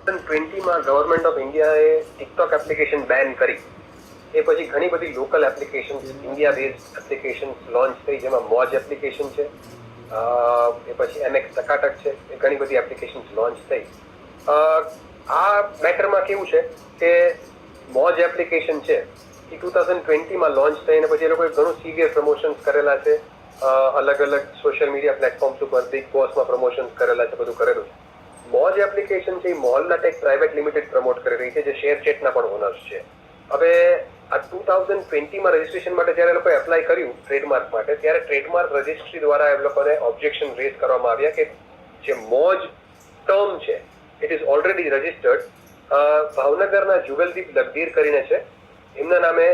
2020માં government of ઇન્ડિયાએ TikTok application બેન કરી. એ પછી ઘણી બધી local application, India based application launch થઈ, જેમાં મોજ એપ્લિકેશન છે, એ પછી MX ટકાટક છે, એ ઘણી બધી એપ્લિકેશન લોન્ચ થઈ. આ મેટરમાં કેવું છે કે મોજ એપ્લિકેશન છે એ 2020માં લોન્ચ થઈ અને પછી એ લોકોએ ઘણું સિવિયર પ્રમોશન્સ કરેલા છે. અલગ અલગ સોશિયલ મીડિયા પ્લેટફોર્મ્સ ઉપર બિગ બોસમાં પ્રમોશન્સ કરેલા છે, બધું કરેલું છે. મોજ એપ્લિકેશન છે એ મોહલ્લા ટેક પ્રાઇવેટ લિમિટેડ પ્રમોટ કરી રહી છે, જે શેર ચેટના પણ ઓનર્સ છે. હવે આ 2020માં રજીસ્ટ્રેશન માટે જ્યારે લોકોએ એપ્લાય કર્યું ટ્રેડમાર્ક માટે, ત્યારે ટ્રેડમાર્ક રજિસ્ટ્રી દ્વારા એ લોકોને ઓબ્જેક્શન રેઝ કરવામાં આવ્યા કે જે મોજ ટર્મ છે ઇટ ઇઝ ઓલરેડી રજિસ્ટર્ડ. ભાવનગરના જુગલદીપ લગદીર કરીને છે, એમના નામે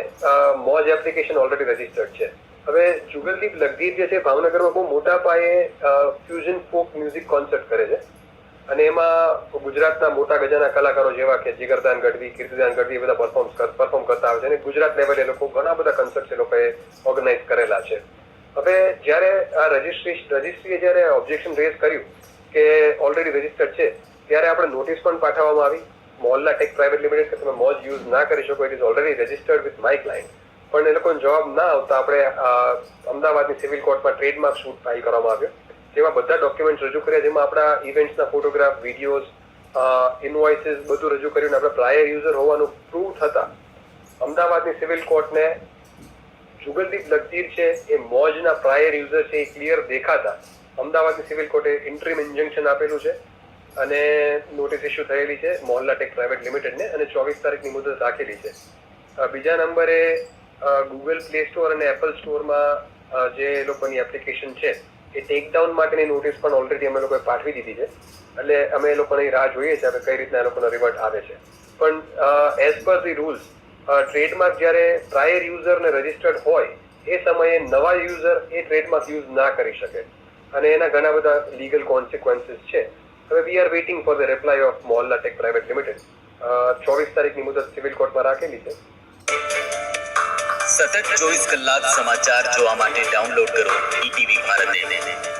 મોજ એપ્લિકેશન ઓલરેડી રજિસ્ટર્ડ છે. હવે જુગલદીપ લગદીર જે છે ભાવનગરમાં બહુ મોટા પાયે ફ્યુઝન ફોક મ્યુઝિક કોન્સર્ટ કરે છે અને એમાં ગુજરાતના મોટા ગજાના કલાકારો જેવા કે જીગરદાન ગઢવી, કીર્તિદાન ગઢવી બધા પરફોર્મ કરતા આવે છે અને ગુજરાત લેવલે લોકો ઘણા બધા કન્સર્ટ એ લોકોએ ઓર્ગેનાઇઝ કરેલા છે. હવે જ્યારે આ રજિસ્ટ્રીએ જ્યારે ઓબ્જેક્શન રેઝ કર્યું કે ઓલરેડી રજિસ્ટર્ડ છે, ત્યારે આપણે નોટિસ પણ પાઠવવામાં આવી મોહલ્લા ટેક પ્રાઇવેટ લિમિટેડ કે તમે મોજ યુઝ ના કરી શકો, it is already registered with my client. પણ એ લોકોનો જવાબ ના આવતા આપણે અમદાવાદની સિવિલ કોર્ટમાં ટ્રેડમાર્ક સૂટ ફાઇલ કરવામાં આવ્યો, જેમાં બધા ડોક્યુમેન્ટ રજૂ કર્યા, જેમાં આપણા ઇવેન્ટ્સના ફોટોગ્રાફ, વિડીયોઝ, ઇનવોઇસીસ બધું રજૂ કર્યું. આપણે પ્રાયર યુઝર હોવાનું પ્રૂવ થતા અમદાવાદની સિવિલ કોર્ટને જુગલદીપ લગદીર છે એ મોજના પ્રાયર યુઝર છે એ ક્લિયર દેખાતા અમદાવાદની સિવિલ કોર્ટે ઇન્ટરીમ ઇન્જંક્શન આપેલું છે અને નોટિસ ઇસ્યુ થયેલી છે મોહલ્લા ટેક પ્રાઇવેટ લિમિટેડને અને 24 તારીખની મુદત રાખેલી છે. બીજા નંબરે ગૂગલ પ્લે સ્ટોર અને એપલ સ્ટોરમાં જે લોકોની એપ્લિકેશન છે એ ટેકડાઉન માટેની નોટિસ પણ ઓલરેડી અમે લોકોએ પાઠવી દીધી છે. એટલે અમે એ લોકોની રાહ જોઈએ છીએ કઈ રીતના એ લોકોનો રિવર્ટ આવે છે. પણ as per the rules trademark જ્યારે પ્રાયર યુઝરને રજિસ્ટર્ડ હોય એ સમયે નવા યુઝર એ ટ્રેડમાર્ક યુઝ ના કરી શકે અને એના ઘણા બધા લીગલ કોન્સિક્વન્સીસ છે. હવે we are waiting for the reply of Mohalla tech private limited. 24 તારીખની મુદત સિવિલ કોર્ટમાં રાખેલી છે. સતત 24 કલાક સમાચાર જોવા માટે ડાઉનલોડ કરો ETV ભારતને.